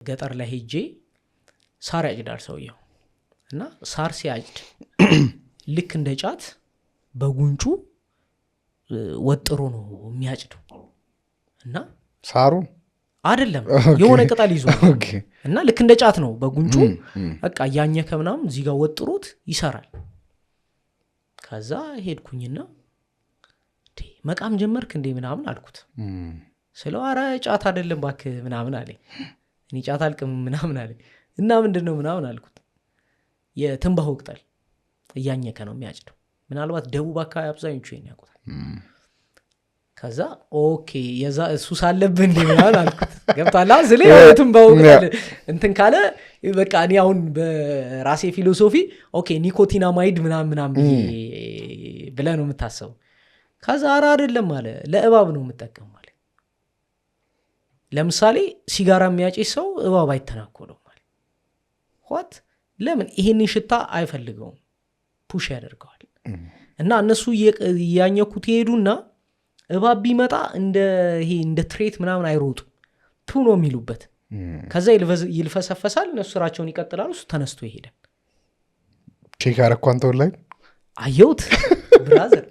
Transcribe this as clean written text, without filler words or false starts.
ገጠር ላይ ሄጄ ሳር ያጭዳል ሰውየው እና ሳር ሲያጭድ ልክ እንደ ጫት በጉንጩ ወጥሮ ነው የሚያጭደው እና ሳሩ አይደለም የሆነ ቅጠል ይዞ እና ልክ እንደ ጫት ነው በጉንጩ በቃ ያኘከ ምናምን እዚህ ጋር ወጥሮት ይሰራል። ከዛ ሄድኩኝና መቃም ጀመርክ እንዴ ምናምን አልኩት። ስለው ኧረ ጫት አይደለም እባክህ ምናምን አለኝ። እኔ ጫት አልቅም ምናምን አለኝ። እና ምንድነው ምናምን አልኩት። የትንባሆ ቅጠል እያኘከ ነው የሚያጭደው። ምናልባት ደቡብ አካባቢ አብዛኞቹ ይሄን ያውቁታል። ከዛ ኦኬ የዛ ሱስ አለብህ እንዴ ምናምን አልኩት። ገብቷል ስለ የትንባሆ ቅጠል እንትን ካለ በቃ እኔ አሁን በራሴ ፊሎሶፊ ኦኬ ኒኮቲናማይድ ምናምን ብለህ ነው የምታስበው። ከዛ ኧረ አይደለም አለ ለእባብ ነው የምጠቀመው አለ። ለምሳሌ ሲጋራ የሚያጨስ ሰው እባብ አይተናኮለውም አለ። ዋት ለምን ይሄንን ሽታ አይፈልገውም፣ ፑሽ ያደርገዋል። እና እነሱ እያኘኩት ይሄዱና እባብ ቢመጣ እንደ ትሬት ምናምን አይሮጡ ቱ ነው የሚሉበት። ከዛ ይልፈሰፈሳል፣ እነሱ ስራቸውን ይቀጥላሉ፣ እሱ ተነስቶ ይሄዳል። ቼክ አረኳንተው ላይ አየሁት ብራዘር